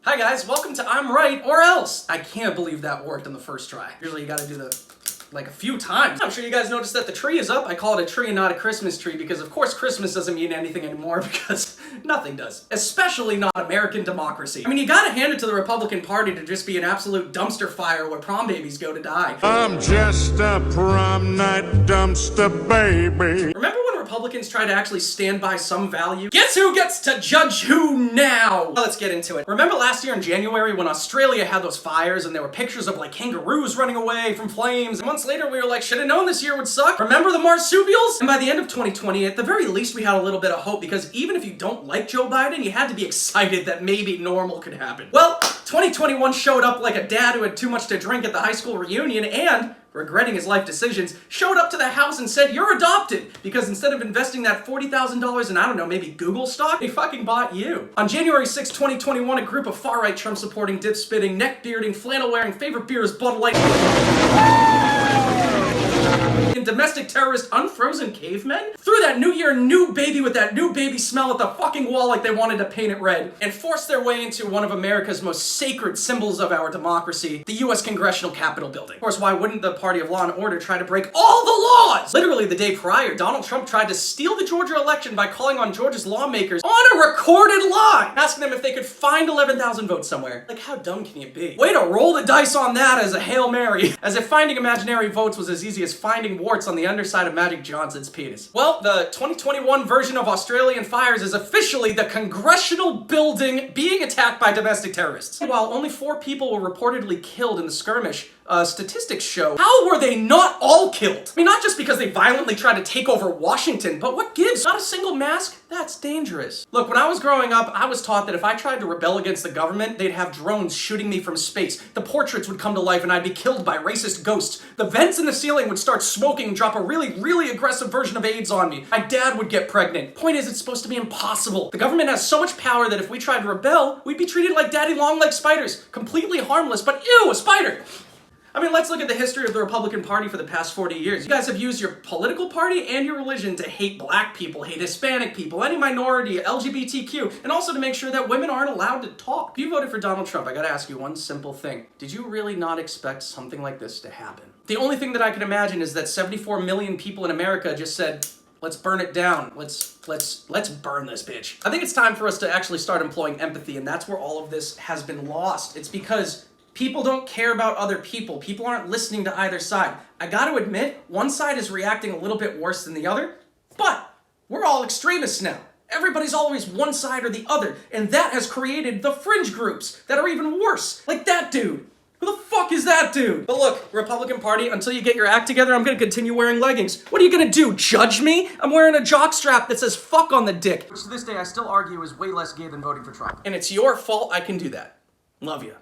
Hi guys, welcome to I'm Right or Else. I can't believe that worked on the first try. Usually you gotta do like a few times. I'm sure you guys noticed that the tree is up. I call it a tree and not a Christmas tree because of course Christmas doesn't mean anything anymore because nothing does. Especially not American democracy. I mean, you gotta hand it to the Republican Party to just be an absolute dumpster fire where prom babies go to die. I'm just a prom night dumpster baby. Remember when Republicans try to actually stand by some value? Guess who gets to judge who now? Well, let's get into it. Remember last year in January when Australia had those fires and there were pictures of like kangaroos running away from flames? And months later we were like, should have known this year would suck. Remember the marsupials? And by the end of 2020, at the very least we had a little bit of hope because even if you don't like Joe Biden, you had to be excited that maybe normal could happen. Well, 2021 showed up like a dad who had too much to drink at the high school reunion and, regretting his life decisions, showed up to the house and said, you're adopted, because instead of investing that $40,000 in, I don't know, maybe Google stock, they fucking bought you. On January 6, 2021, a group of far-right Trump-supporting, dip-spitting, neck-bearding, flannel-wearing, favorite beer is Bud Light, and domestic terrorist unfrozen cavemen threw that new year new baby with that new baby smell at the fucking wall like they wanted to paint it red and forced their way into one of America's most sacred symbols of our democracy, the US Congressional Capitol building. Of course, why wouldn't the party of law and order try to break all the laws? Literally the day prior, Donald Trump tried to steal the Georgia election by calling on Georgia's lawmakers on a recorded line, asking them if they could find 11,000 votes somewhere. Like, how dumb can you be? Way to roll the dice on that as a Hail Mary. As if finding imaginary votes was as easy as finding warts on the underside of Magic Johnson's penis. Well, the 2021 version of Australian fires is officially the congressional building being attacked by domestic terrorists. While only 4 people were reportedly killed in the skirmish, statistics show, how were they not all killed? I mean, not just because they violently tried to take over Washington, but what gives? Not a single mask? That's dangerous. Look, when I was growing up, I was taught that if I tried to rebel against the government, they'd have drones shooting me from space. The portraits would come to life and I'd be killed by racist ghosts. The vents in the ceiling would start smoking and drop a really aggressive version of AIDS on me. My dad would get pregnant. Point is, it's supposed to be impossible. The government has so much power that if we tried to rebel, we'd be treated like daddy long-legged spiders. Completely harmless, but ew, a spider! I mean, let's look at the history of the Republican Party for the past 40 years. You guys have used your political party and your religion to hate black people, hate Hispanic people, any minority, LGBTQ, and also to make sure that women aren't allowed to talk. If you voted for Donald Trump, I gotta ask you one simple thing. Did you really not expect something like this to happen? The only thing that I can imagine is that 74 million people in America just said, let's burn it down. Let's burn this bitch. I think it's time for us to actually start employing empathy, and that's where all of this has been lost. It's because people don't care about other people. People aren't listening to either side. I gotta admit, one side is reacting a little bit worse than the other, but we're all extremists now. Everybody's always one side or the other, and that has created the fringe groups that are even worse. Like that dude. Who the fuck is that dude? But look, Republican Party, until you get your act together, I'm gonna continue wearing leggings. What are you gonna do, judge me? I'm wearing a jockstrap that says fuck on the dick. Which to this day I still argue is way less gay than voting for Trump. And it's your fault I can do that. Love you.